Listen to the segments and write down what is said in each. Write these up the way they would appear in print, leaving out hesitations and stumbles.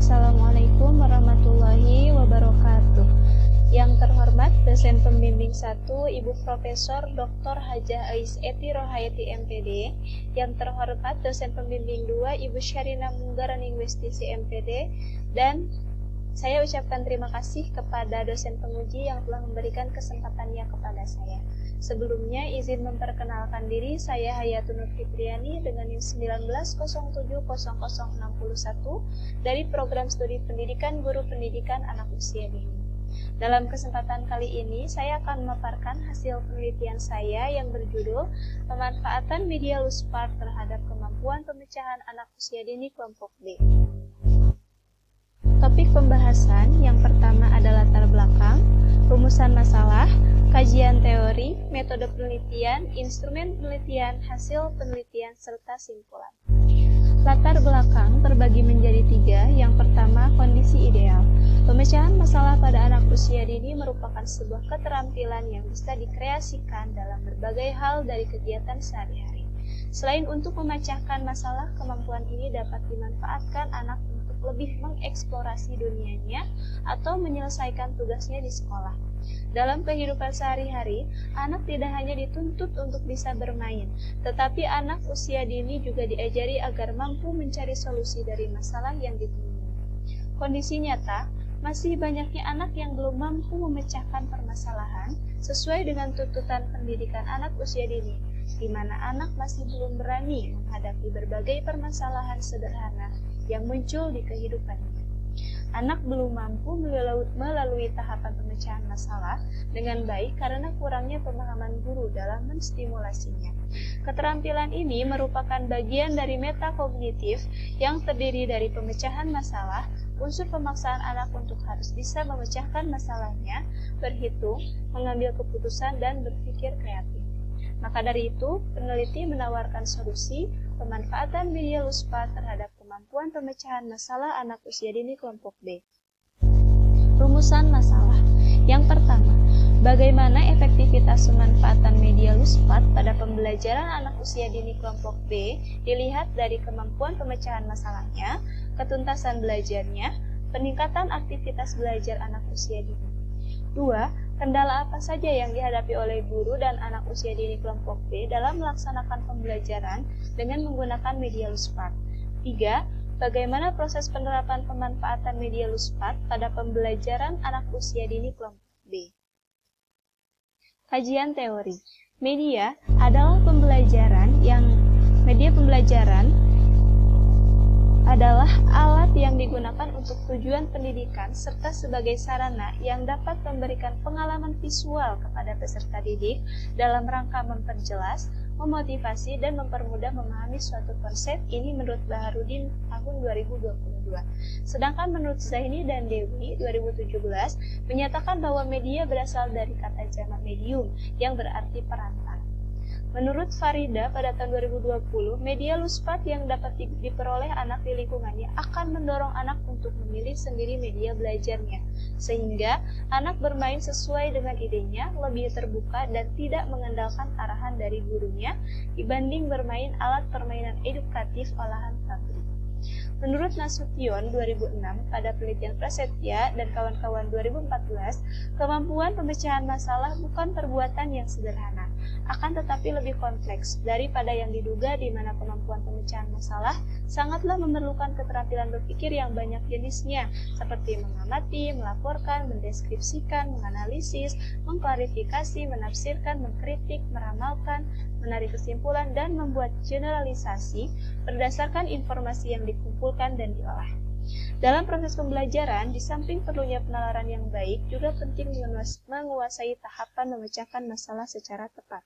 Assalamualaikum warahmatullahi wabarakatuh. Yang terhormat dosen pembimbing 1 Ibu Profesor Dr. Hajah Ais Eti Rohayati MPD. Yang terhormat dosen pembimbing 2 Ibu Syarina Munggara Linguistisi MPD. Dan saya ucapkan terima kasih kepada dosen penguji yang telah memberikan kesempatannya kepada saya. Sebelumnya izin memperkenalkan diri, saya Hayatun Nur Fitriani dengan NIM 19070061 dari Program Studi Pendidikan Guru Pendidikan Anak Usia Dini. Dalam kesempatan kali ini, saya akan memaparkan hasil penelitian saya yang berjudul Pemanfaatan Media Luspart terhadap Kemampuan Pemecahan Anak Usia Dini Kelompok B. Topik pembahasan yang pertama adalah latar belakang, rumusan masalah, kajian teori, metode penelitian, instrumen penelitian, hasil penelitian, serta simpulan. Latar belakang terbagi menjadi 3. Yang pertama, kondisi ideal. Pemecahan masalah pada anak usia dini merupakan sebuah keterampilan yang bisa dikreasikan dalam berbagai hal dari kegiatan sehari-hari. Selain untuk memecahkan masalah, kemampuan ini dapat dimanfaatkan anak untuk lebih mengeksplorasi dunianya atau menyelesaikan tugasnya di sekolah. Dalam kehidupan sehari-hari, anak tidak hanya dituntut untuk bisa bermain, tetapi anak usia dini juga diajari agar mampu mencari solusi dari masalah yang ditemui. Kondisi nyata, masih banyaknya anak yang belum mampu memecahkan permasalahan sesuai dengan tuntutan pendidikan anak usia dini, di mana anak masih belum berani menghadapi berbagai permasalahan sederhana yang muncul di kehidupannya. Anak belum mampu melalui tahapan pemecahan masalah dengan baik karena kurangnya pemahaman guru dalam menstimulasinya. Keterampilan ini merupakan bagian dari metakognitif yang terdiri dari pemecahan masalah, unsur pemaksaan anak untuk harus bisa memecahkan masalahnya, berhitung, mengambil keputusan, dan berpikir kreatif. Maka dari itu, peneliti menawarkan solusi pemanfaatan media Luspart terhadap kemampuan pemecahan masalah anak usia dini kelompok B. Rumusan masalah. Yang pertama, bagaimana efektivitas pemanfaatan media Luspart pada pembelajaran anak usia dini kelompok B dilihat dari kemampuan pemecahan masalahnya, ketuntasan belajarnya, peningkatan aktivitas belajar anak usia dini. 2. Kendala apa saja yang dihadapi oleh guru dan anak usia dini kelompok B dalam melaksanakan pembelajaran dengan menggunakan media Luspart. 3. Bagaimana proses penerapan pemanfaatan media Luspart pada pembelajaran anak usia dini kelompok B. Kajian teori. Media adalah media pembelajaran adalah alat yang digunakan untuk tujuan pendidikan serta sebagai sarana yang dapat memberikan pengalaman visual kepada peserta didik dalam rangka memperjelas, memotivasi, dan mempermudah memahami suatu konsep. Ini menurut Baharudin tahun 2022. Sedangkan menurut Zaini dan Dewi 2017 menyatakan bahwa media berasal dari kata jamak medium yang berarti perantara. Menurut Farida pada tahun 2020, media Luspart yang dapat diperoleh anak di lingkungannya akan mendorong anak untuk memilih sendiri media belajarnya, sehingga anak bermain sesuai dengan idenya, lebih terbuka dan tidak mengandalkan arahan dari gurunya dibanding bermain alat permainan edukatif olahan pabrik. Menurut Nasution 2006 pada penelitian Prasetya dan kawan-kawan 2014, kemampuan pemecahan masalah bukan perbuatan yang sederhana, akan tetapi lebih kompleks daripada yang diduga, di mana kemampuan pemecahan masalah sangatlah memerlukan keterampilan berpikir yang banyak jenisnya, seperti mengamati, melaporkan, mendeskripsikan, menganalisis, mengklarifikasi, menafsirkan, mengkritik, meramalkan, menarik kesimpulan, dan membuat generalisasi berdasarkan informasi yang dikumpulkan dan diolah. Dalam proses pembelajaran, di samping perlunya penalaran yang baik, juga penting menguasai tahapan memecahkan masalah secara tepat.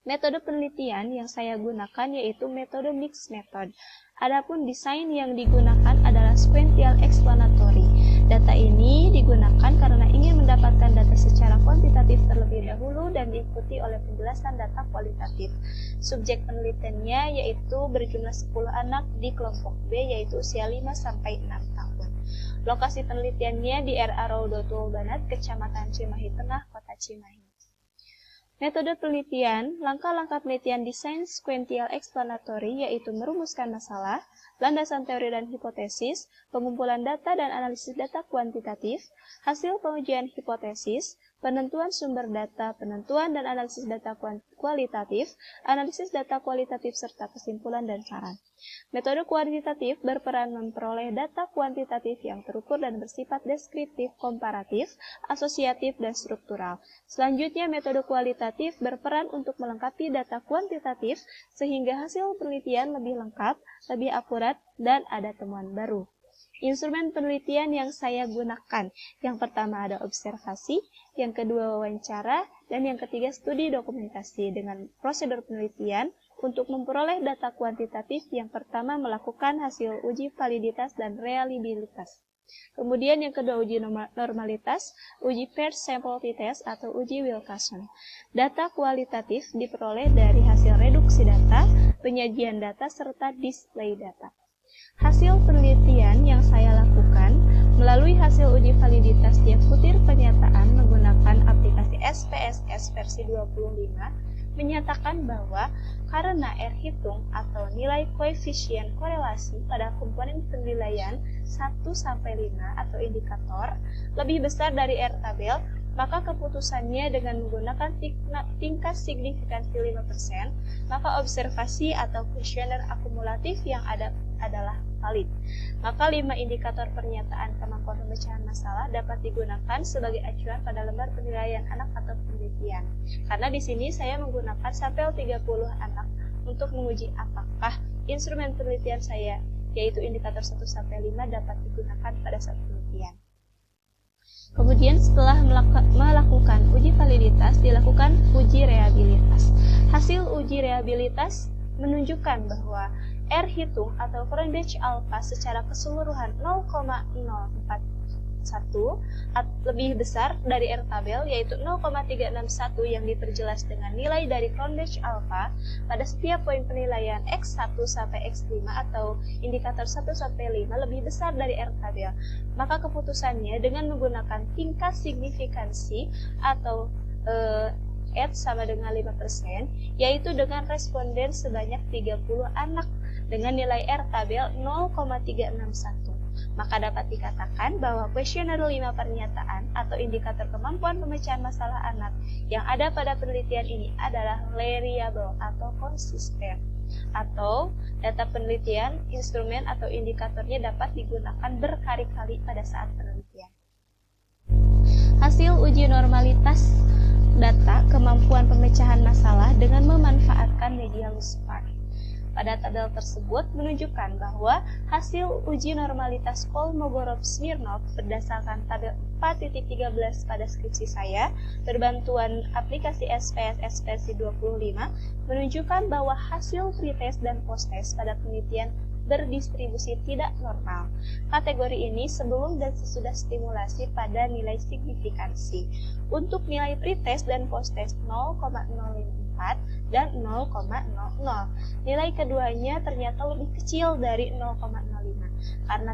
Metode penelitian yang saya gunakan yaitu metode mixed method. Adapun desain yang digunakan adalah sequential explanatory. Data ini digunakan karena ingin mendapatkan data secara kuantitatif terlebih dahulu dan diikuti oleh penjelasan data kualitatif. Subjek penelitiannya yaitu berjumlah 10 anak di kelompok B, yaitu usia 5-6 tahun. Lokasi penelitiannya di RA Raudatul Banat, Kecamatan Cimahi Tengah, Kota Cimahi. Metode penelitian, langkah-langkah penelitian desain sequential explanatory yaitu merumuskan masalah, landasan teori dan hipotesis, pengumpulan data dan analisis data kuantitatif, hasil pengujian hipotesis, penentuan sumber data, penentuan dan analisis data kualitatif, analisis data kualitatif serta kesimpulan dan saran. Metode kuantitatif berperan memperoleh data kuantitatif yang terukur dan bersifat deskriptif, komparatif, asosiatif, dan struktural. Selanjutnya, metode kualitatif berperan untuk melengkapi data kuantitatif sehingga hasil penelitian lebih lengkap, lebih akurat, dan ada temuan baru. Instrumen penelitian yang saya gunakan, yang pertama ada observasi, yang kedua wawancara, dan yang ketiga studi dokumentasi. Dengan prosedur penelitian, untuk memperoleh data kuantitatif, yang pertama melakukan hasil uji validitas dan reliabilitas. Kemudian yang kedua uji normalitas, uji paired sample t-test atau uji Wilkerson. Data kualitatif diperoleh dari hasil reduksi data, penyajian data, serta display data. Hasil penelitian yang saya lakukan melalui hasil uji validitas tiap butir pernyataan menggunakan aplikasi SPSS versi 25 menyatakan bahwa karena R hitung atau nilai koefisien korelasi pada komponen penilaian 1-5 atau indikator lebih besar dari R tabel, maka keputusannya dengan menggunakan tingkat signifikansi 5%, maka observasi atau kuesioner akumulatif yang ada adalah valid. Maka 5 indikator pernyataan kemampuan pemecahan masalah dapat digunakan sebagai acuan pada lembar penilaian anak atau penelitian. Karena di sini saya menggunakan sampel 30 anak untuk menguji apakah instrumen penelitian saya, yaitu indikator 1-5 dapat digunakan pada saat penelitian. Kemudian setelah melakukan uji validitas, dilakukan uji reliabilitas. Hasil uji reliabilitas menunjukkan bahwa R hitung atau Cronbach alpha secara keseluruhan 0,041 lebih besar dari R tabel, yaitu 0,361 yang diperjelas dengan nilai dari Cronbach alpha pada setiap poin penilaian X1 sampai X5 atau indikator 1-5 lebih besar dari R tabel. Maka keputusannya dengan menggunakan tingkat signifikansi atau H sama dengan 5%, yaitu dengan responden sebanyak 30 anak dengan nilai R tabel 0,361. Maka dapat dikatakan bahwa kuesioner 5 pernyataan atau indikator kemampuan pemecahan masalah anak yang ada pada penelitian ini adalah reliable atau konsisten. Atau data penelitian, instrumen atau indikatornya dapat digunakan berkali-kali pada saat penelitian. Hasil uji normalitas data kemampuan pemecahan masalah dengan memanfaatkan media Luspard. Pada tabel tersebut menunjukkan bahwa hasil uji normalitas Kolmogorov-Smirnov berdasarkan tabel 4.13 pada skripsi saya berbantuan aplikasi SPSS versi 25 menunjukkan bahwa hasil pretest dan posttest pada penelitian berdistribusi tidak normal. Kategori ini sebelum dan sesudah stimulasi pada nilai signifikansi. Untuk nilai pretest dan posttest 0,054 dan 0,00. Nilai keduanya ternyata lebih kecil dari 0,05 karena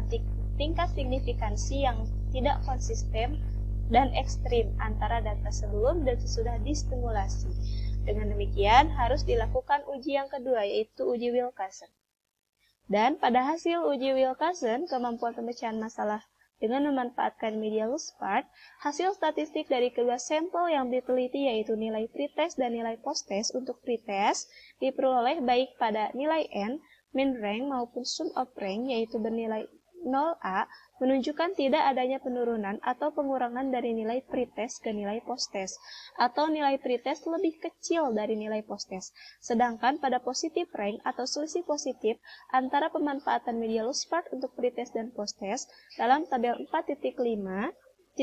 tingkat signifikansi yang tidak konsisten dan ekstrim antara data sebelum dan sesudah distimulasi. Dengan demikian harus dilakukan uji yang kedua, yaitu uji Wilkerson. Dan pada hasil uji Wilkerson, kemampuan pemecahan masalah dengan memanfaatkan media Luspard, hasil statistik dari kedua sampel yang diteliti yaitu nilai pretest dan nilai posttest. Untuk pretest diperoleh baik pada nilai N, mean rank maupun sum of rank yaitu bernilai 0A, menunjukkan tidak adanya penurunan atau pengurangan dari nilai pretest ke nilai posttest, atau nilai pretest lebih kecil dari nilai posttest. Sedangkan pada positive rank atau selisih positif antara pemanfaatan media Luspard untuk pretest dan posttest, dalam tabel 4.5.15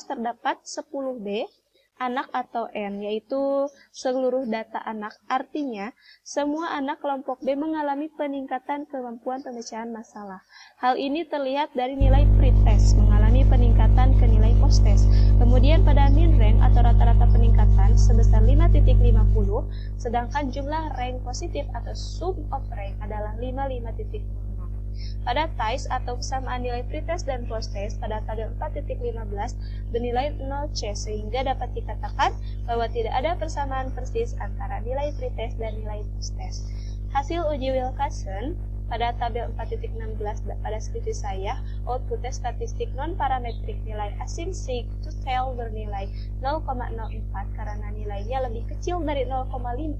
terdapat 10B anak atau N, yaitu seluruh data anak. Artinya, semua anak kelompok B mengalami peningkatan kemampuan pemecahan masalah. Hal ini terlihat dari nilai pretest mengalami peningkatan ke nilai posttest. Kemudian pada mean rank atau rata-rata peningkatan sebesar 5.50, sedangkan jumlah rank positif atau sum of rank adalah 55.0. Pada TICE atau kesamaan nilai pretest dan posttest pada tabel 4.15 bernilai 0C sehingga dapat dikatakan bahwa tidak ada persamaan persis antara nilai pretest dan nilai posttest. Hasil uji Wilkinson pada tabel 4.16 pada skripsi saya, outputnya statistik non-parametrik nilai asymmetric to tail bernilai 0,04 karena nilainya lebih kecil dari 0,05,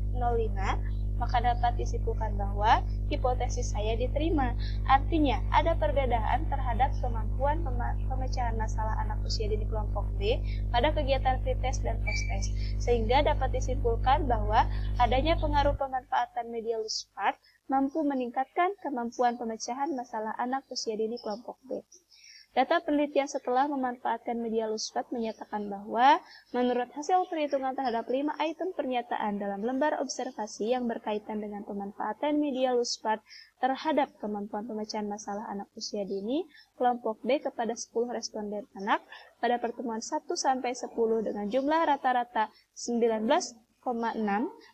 maka dapat disimpulkan bahwa hipotesis saya diterima. Artinya, ada perbedaan terhadap kemampuan pemecahan masalah anak usia dini kelompok B pada kegiatan pretest dan posttest, sehingga dapat disimpulkan bahwa adanya pengaruh pemanfaatan media Lusspat mampu meningkatkan kemampuan pemecahan masalah anak usia dini kelompok B. Data penelitian setelah memanfaatkan media Lusspat menyatakan bahwa menurut hasil perhitungan terhadap 5 item pernyataan dalam lembar observasi yang berkaitan dengan pemanfaatan media Lusspat terhadap kemampuan pemecahan masalah anak usia dini kelompok B kepada 10 responden anak pada pertemuan 1-10 dengan jumlah rata-rata 19,6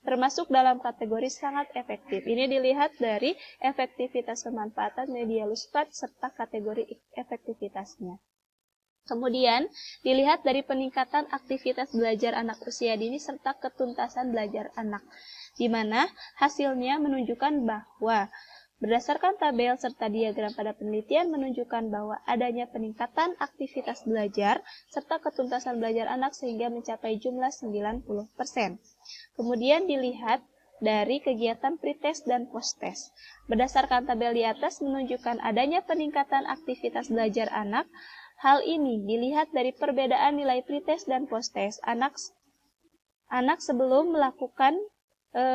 termasuk dalam kategori sangat efektif. Ini dilihat dari efektivitas pemanfaatan media Lusspat serta kategori efektivitasnya. Kemudian dilihat dari peningkatan aktivitas belajar anak usia dini serta ketuntasan belajar anak, di mana hasilnya menunjukkan bahwa berdasarkan tabel serta diagram pada penelitian menunjukkan bahwa adanya peningkatan aktivitas belajar serta ketuntasan belajar anak sehingga mencapai jumlah 90%. Kemudian dilihat dari kegiatan pretest dan posttest. Berdasarkan tabel di atas menunjukkan adanya peningkatan aktivitas belajar anak. Hal ini dilihat dari perbedaan nilai pretest dan posttest anak sebelum melakukan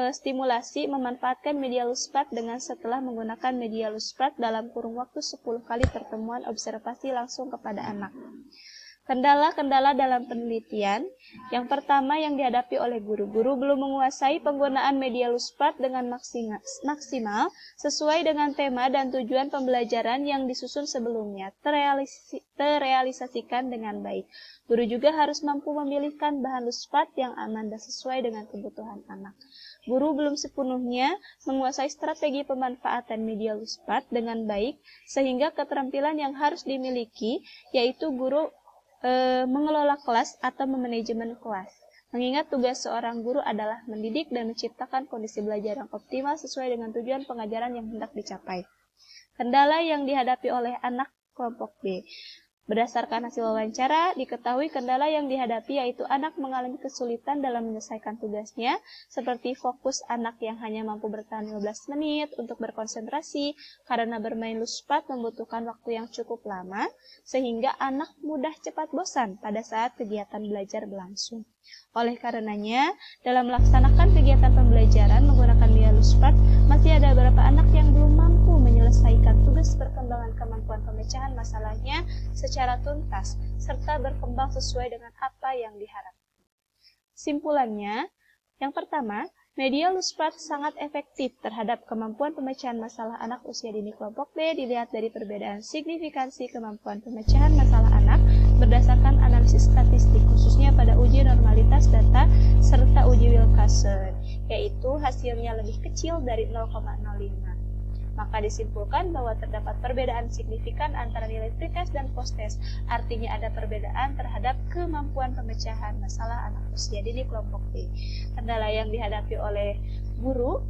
stimulasi memanfaatkan media Lusspat dengan setelah menggunakan media Lusspat dalam kurun waktu 10 kali pertemuan observasi langsung kepada anak. Kendala-kendala dalam penelitian. Yang pertama yang dihadapi oleh guru-guru belum menguasai penggunaan media Lusspat dengan maksimal sesuai dengan tema dan tujuan pembelajaran yang disusun sebelumnya terrealisasikan dengan baik. Guru juga harus mampu memilihkan bahan Lusspat yang aman dan sesuai dengan kebutuhan anak. Guru belum sepenuhnya menguasai strategi pemanfaatan media Lusspat dengan baik sehingga keterampilan yang harus dimiliki yaitu guru mengelola kelas atau memanajemen kelas. Mengingat tugas seorang guru adalah mendidik dan menciptakan kondisi belajar yang optimal sesuai dengan tujuan pengajaran yang hendak dicapai. Kendala yang dihadapi oleh anak kelompok B. Berdasarkan hasil wawancara, diketahui kendala yang dihadapi yaitu anak mengalami kesulitan dalam menyelesaikan tugasnya, seperti fokus anak yang hanya mampu bertahan 15 menit untuk berkonsentrasi karena bermain Lusspat membutuhkan waktu yang cukup lama, sehingga anak mudah cepat bosan pada saat kegiatan belajar berlangsung. Oleh karenanya, dalam melaksanakan kegiatan pembelajaran menggunakan media Lusspat, masih ada beberapa anak yang belum mampu menyelesaikan tugas perkembangan kemampuan pemecahan masalahnya secara tuntas, serta berkembang sesuai dengan apa yang diharapkan. Simpulannya, yang pertama, media Lusspat sangat efektif terhadap kemampuan pemecahan masalah anak usia dini kelompok B dilihat dari perbedaan signifikansi kemampuan pemecahan masalah anak berdasarkan analisis statistik, khususnya pada uji normalitas data serta uji Wilkinson, yaitu hasilnya lebih kecil dari 0,05. Maka disimpulkan bahwa terdapat perbedaan signifikan antara nilai pretest dan posttest, artinya ada perbedaan terhadap kemampuan pemecahan masalah anak usia dini kelompok B. Kendala yang dihadapi oleh guru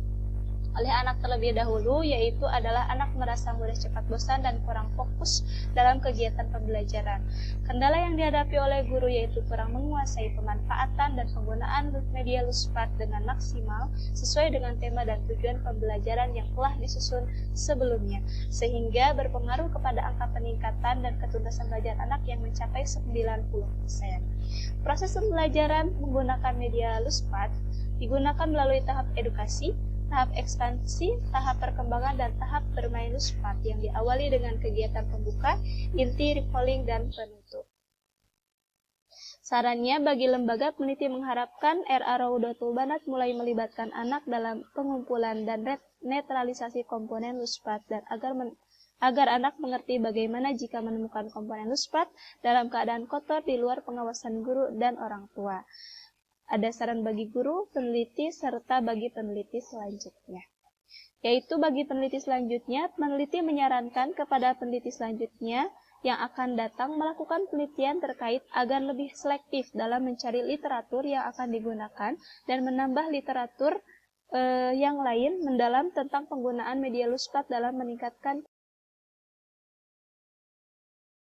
oleh anak terlebih dahulu yaitu adalah anak merasa mudah cepat bosan dan kurang fokus dalam kegiatan pembelajaran. Kendala yang dihadapi oleh guru yaitu kurang menguasai pemanfaatan dan penggunaan media Lusspat dengan maksimal sesuai dengan tema dan tujuan pembelajaran yang telah disusun sebelumnya, sehingga berpengaruh kepada angka peningkatan dan ketuntasan belajar anak yang mencapai 90%. Proses pembelajaran menggunakan media Lusspat digunakan melalui tahap edukasi, tahap ekspansi, tahap perkembangan, dan tahap bermain Lusspat yang diawali dengan kegiatan pembuka, inti, recalling, dan penutup. Sarannya bagi lembaga peneliti mengharapkan RA Raudatul Banat mulai melibatkan anak dalam pengumpulan dan netralisasi komponen Lusspat dan agar anak mengerti bagaimana jika menemukan komponen Lusspat dalam keadaan kotor di luar pengawasan guru dan orang tua. Ada saran bagi guru, peneliti, serta bagi peneliti selanjutnya. Yaitu bagi peneliti selanjutnya, peneliti menyarankan kepada peneliti selanjutnya yang akan datang melakukan penelitian terkait agar lebih selektif dalam mencari literatur yang akan digunakan dan menambah literatur yang lain mendalam tentang penggunaan media luspat dalam meningkatkan